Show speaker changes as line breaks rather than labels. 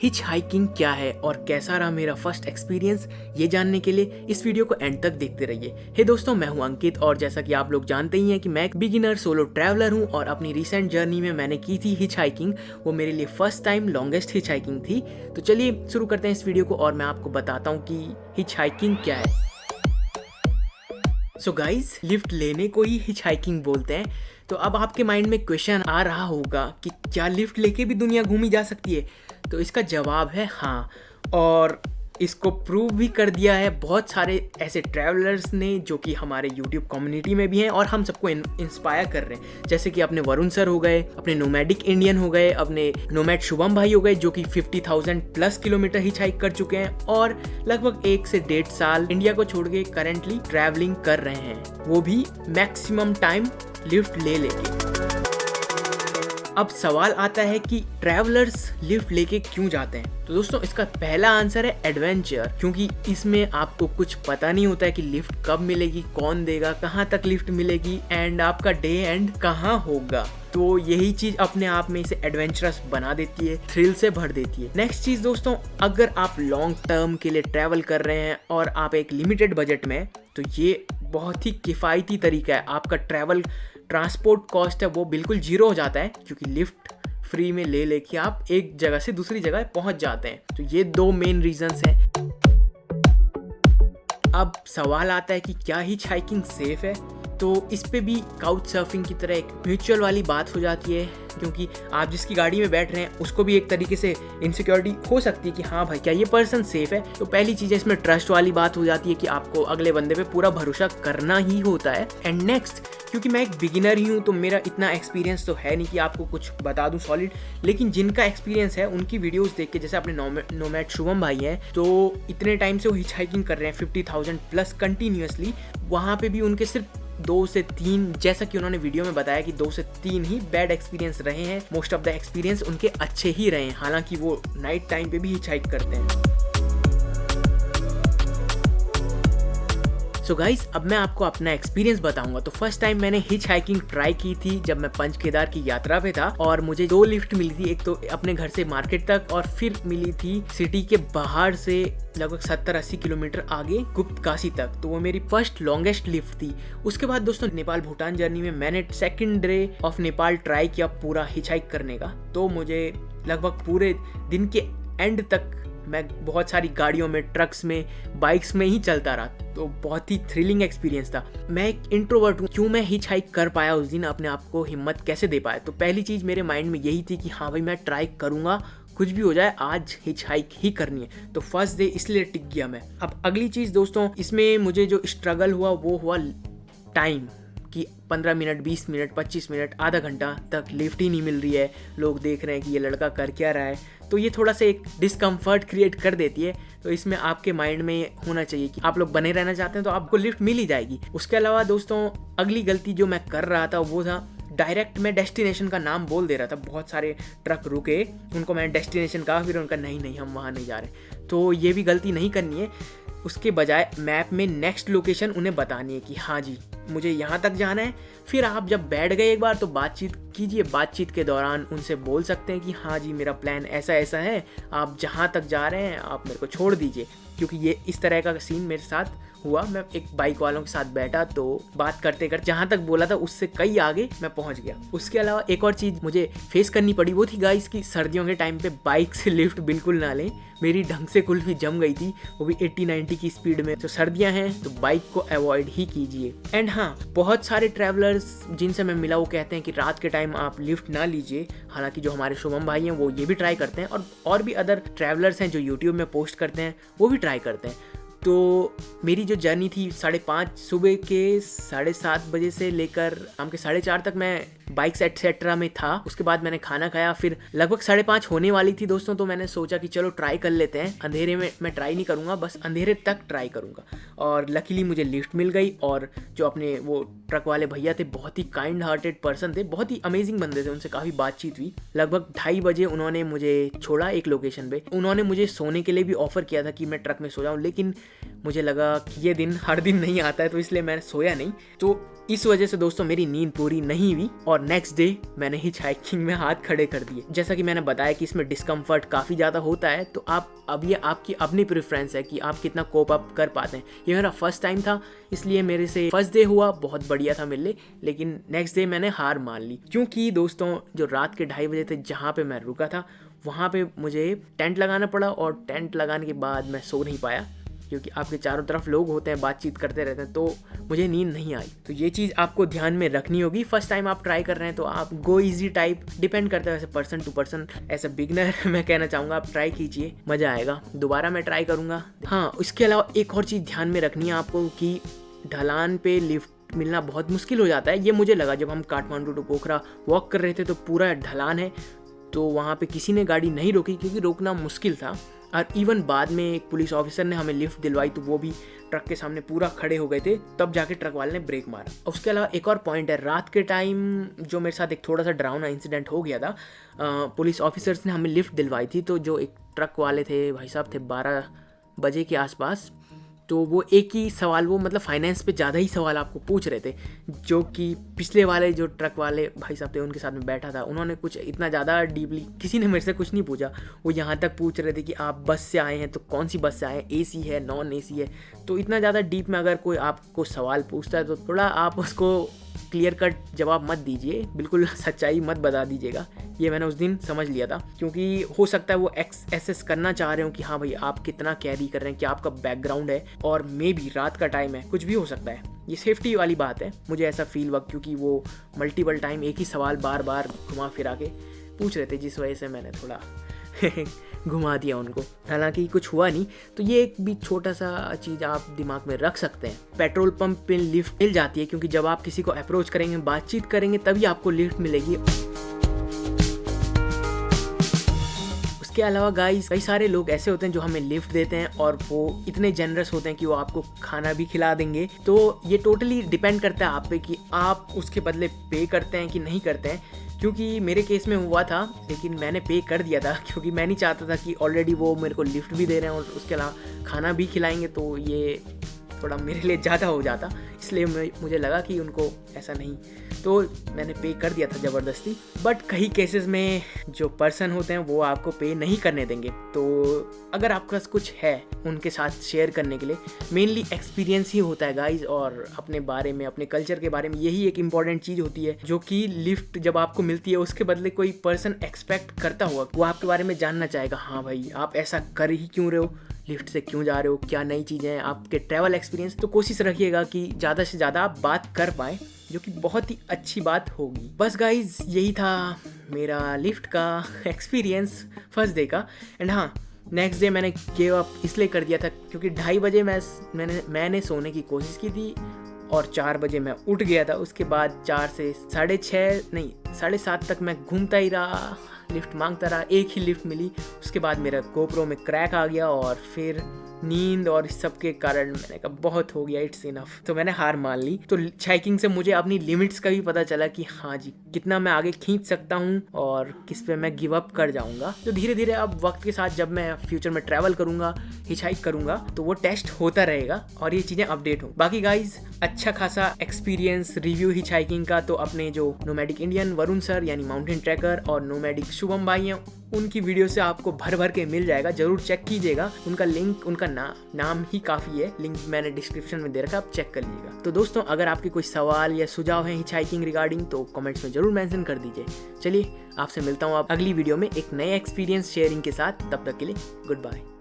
Hitch hiking क्या है और कैसा रहा मेरा फर्स्ट एक्सपीरियंस, ये जानने के लिए इस वीडियो को एंड तक देखते रहिए। हे दोस्तों, मैं हूं अंकित और जैसा कि आप लोग जानते ही हैं कि मैं एक बिगिनर सोलो ट्रैवलर हूं और अपनी रिसेंट जर्नी में मैंने की थी हिच हाइकिंग। वो मेरे लिए first time longest hitch hiking थी। तो चलिए शुरू करते हैं इस वीडियो को और मैं आपको बताता हूँ कि हिच हाइकिंग क्या है। सो गाइज, लिफ्ट लेने को ही हिच हाइकिंग बोलते हैं। तो अब आपके माइंड में क्वेश्चन आ रहा होगा कि क्या लिफ्ट लेके भी दुनिया घूमी जा सकती है? तो इसका जवाब है हाँ, और इसको प्रूव भी कर दिया है बहुत सारे ऐसे ट्रैवलर्स ने जो कि हमारे यूट्यूब कम्युनिटी में भी हैं और हम सबको इंस्पायर कर रहे हैं। जैसे कि अपने वरुण सर हो गए, अपने नोमैडिक इंडियन हो गए, अपने नोमैड शुभम भाई हो गए जो कि 50,000 प्लस किलोमीटर हिच हाइक कर चुके हैं और लगभग 1 से 1.5 साल इंडिया को छोड़ के करेंटली ट्रैवलिंग कर रहे हैं, वो भी मैक्सिमम टाइम लिफ्ट ले लेके। अब सवाल आता है कि ट्रैवलर्स लिफ्ट लेके क्यों जाते हैं? तो दोस्तों, इसका पहला आंसर है एडवेंचर, क्योंकि इसमें आपको कुछ पता नहीं होता है कि लिफ्ट कब मिलेगी, कौन देगा, कहाँ तक लिफ्ट मिलेगी एंड आपका डे एंड कहाँ होगा। तो यही चीज अपने आप में इसे एडवेंचरस बना देती है, थ्रिल से भर देती है। नेक्स्ट चीज दोस्तों, अगर आप लॉन्ग टर्म के लिए ट्रैवल कर रहे हैं और आप एक लिमिटेड बजट में, तो ये बहुत ही किफ़ायती तरीका है। आपका ट्रांसपोर्ट कॉस्ट है वो बिल्कुल जीरो हो जाता है, क्योंकि लिफ्ट फ्री में ले लेके आप एक जगह से दूसरी जगह पहुंच जाते हैं। तो ये 2 मेन रीजंस हैं। अब सवाल आता है कि क्या हिच हाइकिंग सेफ है? तो इस पे भी काउच सर्फिंग की तरह एक म्यूचुअल वाली बात हो जाती है, क्योंकि आप जिसकी गाड़ी में बैठ रहे हैं उसको भी एक तरीके से इनसिक्योरिटी हो सकती है कि हाँ भाई, क्या ये पर्सन सेफ है? तो पहली चीज़ है, इसमें ट्रस्ट वाली बात हो जाती है कि आपको अगले बंदे पे पूरा भरोसा करना ही होता है। एंड नेक्स्ट, क्योंकि मैं एक बिगिनर ही हूँ तो मेरा इतना एक्सपीरियंस तो है नहीं कि आपको कुछ बता दूँ सॉलिड, लेकिन जिनका एक्सपीरियंस है उनकी वीडियोस देख के, जैसे अपने नोमैड शुभम भाई हैं, तो इतने टाइम से वो हिच हाइकिंग कर रहे हैं 50,000 प्लस कंटिन्यूसली। वहाँ पे भी उनके सिर्फ 2 से 3, जैसा कि उन्होंने वीडियो में बताया कि 2 से 3 ही बैड एक्सपीरियंस रहे हैं। मोस्ट ऑफ द एक्सपीरियंस उनके अच्छे ही रहे हैं, हालांकि वो नाइट टाइम पे भी हिच हाइक करते हैं। सो गाइज, अब मैं आपको अपना एक्सपीरियंस बताऊंगा। तो फर्स्ट टाइम मैंने हिच हाइकिंग ट्राई की थी जब मैं पंच केदार की यात्रा पे था और मुझे 2 लिफ्ट मिली थी। एक तो अपने घर से मार्केट तक और फिर मिली थी सिटी के बाहर से लगभग 70-80 किलोमीटर आगे गुप्त काशी तक। तो वो मेरी फर्स्ट लॉन्गेस्ट लिफ्ट थी। उसके बाद दोस्तों, नेपाल भूटान जर्नी में मैंने second day of Nepal try किया पूरा हिच हाइक करने का। तो मुझे लगभग पूरे दिन के एंड तक मैं बहुत सारी गाड़ियों में, ट्रक्स में, बाइक्स में ही चलता रहा। तो बहुत ही थ्रिलिंग एक्सपीरियंस था। मैं एक इंट्रोवर्ट हूँ, क्यों मैं हिच हाइक कर पाया उस दिन, अपने आप को हिम्मत कैसे दे पाया? तो पहली चीज़ मेरे माइंड में यही थी कि हाँ भाई, मैं ट्राई करूँगा, कुछ भी हो जाए आज हिच हाइक ही करनी है। तो फर्स्ट डे इसलिए टिक गया मैं। अब अगली चीज़ दोस्तों, इसमें मुझे जो स्ट्रगल हुआ वो हुआ टाइम, कि 15 मिनट, 20 मिनट, 25 मिनट, आधा घंटा तक लिफ्ट ही नहीं मिल रही है। लोग देख रहे हैं कि ये लड़का कर क्या रहा है। तो ये थोड़ा सा एक डिस्कम्फर्ट क्रिएट कर देती है। तो इसमें आपके माइंड में होना चाहिए कि आप लोग बने रहना चाहते हैं तो आपको लिफ्ट मिल ही जाएगी। उसके अलावा दोस्तों, अगली गलती जो मैं कर रहा था वो था डायरेक्ट मैं डेस्टिनेशन का नाम बोल दे रहा था। बहुत सारे ट्रक रुके, उनको मैंने डेस्टिनेशन कहा, फिर उनका नहीं हम वहाँ नहीं जा रहे। तो ये भी गलती नहीं करनी है। उसके बजाय मैप में नेक्स्ट लोकेशन उन्हें बतानी है कि हाँ जी, मुझे यहाँ तक जाना है। फिर आप जब बैठ गए एक बार तो बातचीत कीजिए। बातचीत के दौरान उनसे बोल सकते हैं कि हाँ जी, मेरा प्लान ऐसा ऐसा है, आप जहाँ तक जा रहे हैं आप मेरे को छोड़ दीजिए। क्योंकि ये इस तरह का सीन मेरे साथ हुआ। मैं एक बाइक वालों के साथ बैठा तो बात करते करते जहाँ तक बोला था उससे कई आगे मैं पहुँच गया। उसके अलावा एक और चीज़ मुझे फेस करनी पड़ी, वो थी गाइस की सर्दियों के टाइम पे बाइक से लिफ्ट बिल्कुल ना लें। मेरी ढंग से कुल्फी जम गई थी, वो भी 80-90 की स्पीड में। तो सर्दियाँ हैं तो बाइक को अवॉइड ही कीजिए। एंड हाँ, बहुत सारे ट्रैवलर्स जिनसे मैं मिला वो कहते हैं कि रात के टाइम आप लिफ्ट ना लीजिए। हालांकि जो हमारे शुभम भाई हैं वो ये भी ट्राई करते हैं और भी अदर ट्रैवलर्स हैं जो यूट्यूब में पोस्ट करते हैं वो भी ट्राई करते हैं। तो मेरी जो जर्नी थी 5:30 सुबह के 7:30 बजे से लेकर शाम के 4:30 तक मैं बाइक्स एटसेट्रा में था। उसके बाद मैंने खाना खाया, फिर लगभग 5:30 होने वाली थी दोस्तों। तो मैंने सोचा कि चलो ट्राई कर लेते हैं। अंधेरे में मैं ट्राई नहीं करूँगा, बस अंधेरे तक ट्राई करूँगा। और लकीली मुझे लिफ्ट मिल गई। और जो अपने वो ट्रक वाले भैया थे, बहुत ही काइंड हार्टेड पर्सन थे, बहुत ही अमेजिंग बंदे थे, उनसे काफ़ी बातचीत हुई। लगभग 2:30 बजे उन्होंने मुझे छोड़ा एक लोकेशन पे। उन्होंने मुझे सोने के लिए भी ऑफर किया था कि मैं ट्रक में सो जाऊँ, लेकिन मुझे लगा कि ये दिन हर दिन नहीं आता है, तो इसलिए मैं सोया नहीं। तो इस वजह से दोस्तों मेरी नींद पूरी नहीं हुई और नेक्स्ट डे मैंने हिच हाइकिंग में हाथ खड़े कर दिए। जैसा कि मैंने बताया कि इसमें डिस्कम्फर्ट काफ़ी ज़्यादा होता है, तो अब ये आपकी अपनी प्रेफरेंस है कि आप कितना कोप अप कर पाते हैं। ये मेरा फर्स्ट टाइम था, इसलिए मेरे से फर्स्ट डे हुआ बहुत बढ़िया था मेरे लिए, लेकिन नेक्स्ट डे मैंने हार मान ली। क्योंकि दोस्तों जो रात के 2:30 बजे थे जहाँ पे मैं रुका था, वहाँ पे मुझे टेंट लगाना पड़ा और टेंट लगाने के बाद मैं सो नहीं पाया, क्योंकि आपके चारों तरफ लोग होते हैं, बातचीत करते रहते हैं, तो मुझे नींद नहीं आई। तो ये चीज़ आपको ध्यान में रखनी होगी। फर्स्ट टाइम आप ट्राई कर रहे हैं तो आप गो इजी टाइप, डिपेंड करता है वैसे person to person. As a beginner मैं कहना चाहूँगा आप ट्राई कीजिए, मज़ा आएगा। दोबारा मैं ट्राई करूँगा। हाँ, इसके अलावा एक और चीज़ ध्यान में रखनी है आपको कि ढलान पे लिफ्ट मिलना बहुत मुश्किल हो जाता है। ये मुझे लगा जब हम काठमांडू टू पोखरा वॉक कर रहे थे, तो पूरा ढलान है, तो वहाँ पे किसी ने गाड़ी नहीं रोकी क्योंकि रोकना मुश्किल था। और इवन बाद में एक पुलिस ऑफिसर ने हमें लिफ्ट दिलवाई, तो वो भी ट्रक के सामने पूरा खड़े हो गए थे, तब जाके ट्रक वाले ने ब्रेक मारा। उसके अलावा एक और पॉइंट है, रात के टाइम जो मेरे साथ एक थोड़ा सा डरावना इंसिडेंट हो गया था। पुलिस ऑफिसर्स ने हमें लिफ्ट दिलवाई थी, तो जो एक ट्रक वाले थे, भाई साहब थे 12 बजे के आसपास, तो वो एक ही सवाल, वो मतलब फाइनेंस पे ज़्यादा ही सवाल आपको पूछ रहे थे, जो कि पिछले वाले जो ट्रक वाले भाई साहब थे उनके साथ में बैठा था, उन्होंने कुछ इतना ज़्यादा डीपली किसी ने मेरे से कुछ नहीं पूछा। वो यहाँ तक पूछ रहे थे कि आप बस से आए हैं तो कौन सी बस से आए हैं, AC है नॉन AC है। तो इतना ज़्यादा डीप में अगर कोई आपको सवाल पूछता है तो थोड़ा आप उसको क्लियर कट जवाब मत दीजिए, बिल्कुल सच्चाई मत बता दीजिएगा। ये मैंने उस दिन समझ लिया था, क्योंकि हो सकता है वो एसेस करना चाह रहे हो कि हाँ भाई आप कितना कैरी कर रहे हैं, क्या आपका बैकग्राउंड है, और मे भी रात का टाइम है, कुछ भी हो सकता है। ये सेफ्टी वाली बात है, मुझे ऐसा फील हुआ क्योंकि वो मल्टीपल टाइम एक ही सवाल बार बार घुमा फिरा के पूछ रहे थे, जिस वजह से मैंने थोड़ा घुमा दिया उनको। हालांकि कुछ हुआ नहीं। तो ये एक भी छोटा सा चीज़ आप दिमाग में रख सकते हैं। पेट्रोल पंप पे लिफ्ट मिल जाती है, क्योंकि जब आप किसी को अप्रोच करेंगे, बातचीत करेंगे, तभी आपको लिफ्ट मिलेगी। उसके अलावा गाइस, कई सारे लोग ऐसे होते हैं जो हमें लिफ्ट देते हैं और वो इतने जेनरस होते हैं कि वो आपको खाना भी खिला देंगे। तो ये टोटली डिपेंड करता है आप पे कि आप उसके बदले पे करते हैं कि नहीं करते हैं। क्योंकि मेरे केस में हुआ था, लेकिन मैंने पे कर दिया था, क्योंकि मैं नहीं चाहता था कि ऑलरेडी वो मेरे को लिफ्ट भी दे रहे हैं और उसके अलावा खाना भी खिलाएंगे, तो ये थोड़ा मेरे लिए ज़्यादा हो जाता। इसलिए मुझे लगा कि उनको ऐसा नहीं, तो मैंने पे कर दिया था ज़बरदस्ती। बट कई केसेस में जो पर्सन होते हैं वो आपको पे नहीं करने देंगे। तो अगर आपके पास कुछ है उनके साथ शेयर करने के लिए, मेनली एक्सपीरियंस ही होता है गाइज, और अपने बारे में, अपने कल्चर के बारे में, यही एक इम्पॉर्टेंट चीज़ होती है, जो कि लिफ्ट जब आपको मिलती है उसके बदले कोई पर्सन एक्सपेक्ट करता हुआ, वो आपके बारे में जानना चाहेगा। हाँ भाई आप ऐसा कर ही क्यों रहे हो, लिफ्ट से क्यों जा रहे हो, क्या नई चीज़ें हैं, आपके ट्रैवल एक्सपीरियंस। तो कोशिश रखिएगा कि ज़्यादा से ज़्यादा आप बात कर पाएँ, जो कि बहुत ही अच्छी बात होगी। बस गाइज यही था मेरा लिफ्ट का एक्सपीरियंस फर्स्ट डे का। एंड हाँ, नेक्स्ट डे मैंने गिव अप इसलिए कर दिया था क्योंकि 2:30 बजे मैंने सोने की कोशिश की थी और 4 बजे मैं उठ गया था। उसके बाद 4 से 6:30 तक मैं घूमता ही रहा, लिफ्ट मांगता रहा, एक ही लिफ्ट मिली। उसके बाद मेरा GoPro में क्रैक आ गया और फिर नींद और इस सब के कारण मैंने कहा बहुत हो गया, इट्स इनफ। तो मैंने हार मान ली। तो हाइकिंग से मुझे अपनी लिमिट्स का भी पता चला कि हाँ जी, कितना मैं आगे खींच सकता हूँ और किस पे मैं गिव अप कर जाऊँगा। तो धीरे धीरे अब वक्त के साथ जब मैं फ्यूचर में ट्रैवल करूँगा, हिच हाइक करूँगा, तो वो टेस्ट होता रहेगा और ये चीज़ें अपडेट हो। बाकी गाइज अच्छा खासा एक्सपीरियंस रिव्यू हिच हाइकिंग का तो अपने जो नोमैडिक इंडियन वरुण सर यानी माउंटेन ट्रैकर और नोमैडिक शुभम भाई हैं, उनकी वीडियो से आपको भर भर के मिल जाएगा। जरूर चेक कीजिएगा, उनका लिंक, उनका नाम ही काफ़ी है, लिंक मैंने डिस्क्रिप्शन में दे रखा, आप चेक कर लीजिएगा। तो दोस्तों अगर आपके कोई सवाल या सुझाव हैं हिच हाइकिंग रिगार्डिंग, तो कमेंट्स में जरूर मेंशन कर दीजिए। चलिए आपसे मिलता हूँ अब अगली वीडियो में एक नए एक्सपीरियंस शेयरिंग के साथ। तब तक के लिए गुड बाय।